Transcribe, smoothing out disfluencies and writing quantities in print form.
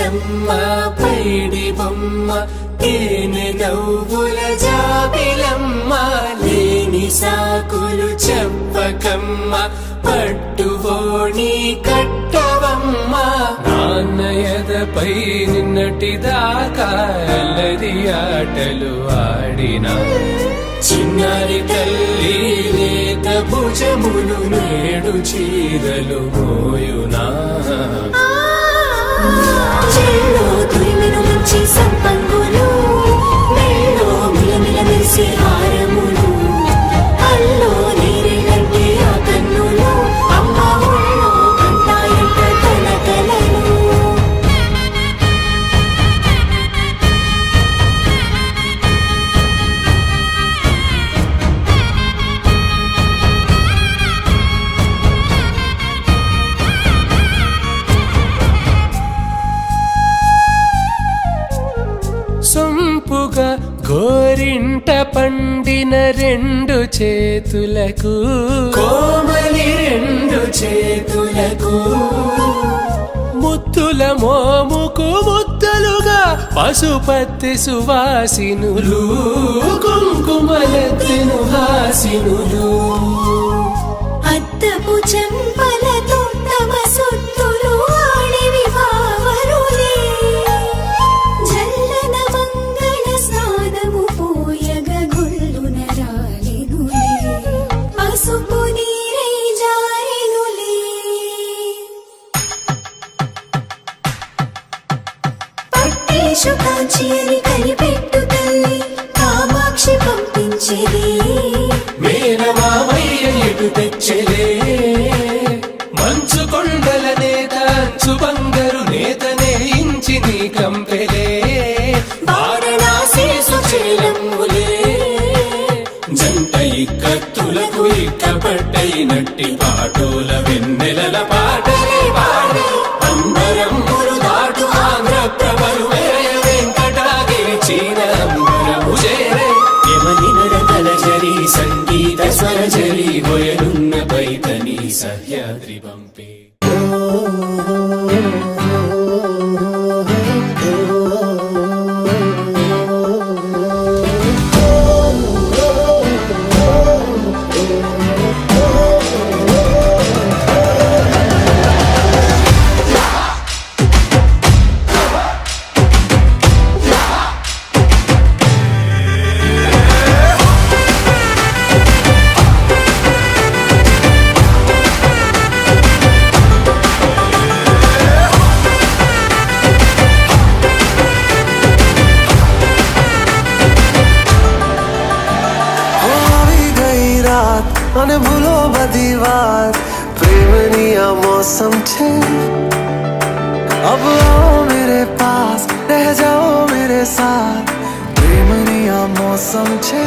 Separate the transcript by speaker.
Speaker 1: బుల్లెమ్మ పైడి బొమ్మ తేనె నవ్వుల జాబిలమ్మ లేని సాకులు చెప్పకమ్మ పట్టువోణి కట్టవమ్మ నాన్నయదపై నిన్నటిదాకా అల్లరి ఆటలు ఆడినా చిన్నారి తల్లి లేత భుజములు నేడు చీరలు మోయునా
Speaker 2: మంచి సంపంగులు మెళ్ళో మిలమిల మెరిసే హారములు అల్లో నీరెళ్ళంటే ఆ కన్నులు అమ్మ ఊళ్ళో కంటాయంట తన కలలు
Speaker 1: సొంపుగా గోరింట పండిన రెండు చేతులకు కోమలి రెండు చేతులకు ముత్తుల మోముకు ముద్దలుగా పశుపతి సువాసినులు కుంకుమలెత్తిను హాసినులు
Speaker 2: అద్దపు చెంపలతో తమ సొత్తులు ఆడివి బావరులే జల్లన మంగళ స్నానము పోయగ గొల్లున రాలెనులే పసుపు నీరై జారెనులే పట్టేషు కాంచి అని కనిపెట్టు తల్లి కామాక్షి పంపించేది
Speaker 1: మేనమామయ్య ఎటు తెచ్చలే మంచు కొండల నేత అంచు బంగారు నేతనే ఇంచి నీ కంపెలే వారణాసి సుచేలమ్ములే జంట ఇక్కత్తులకు ఇక్కపట్టయినట్టి పాటోల వెన్నెలల పాటలే పాడే అంబరమ్ములు దాటు ఆంధ్ర ప్రభలు వెంకటాగిరి చీన అంబరము చేరే యమని నడకల జరి సంగీత స్వరజరి హొయలున్న పైతని సహ్యాద్రి పంపే
Speaker 3: અને ભૂલો બધી વાત પ્રેમની આ मौसम छे अब आओ मेरे पास रह जाओ मेरे साथ प्रेमनी आ मौसम छे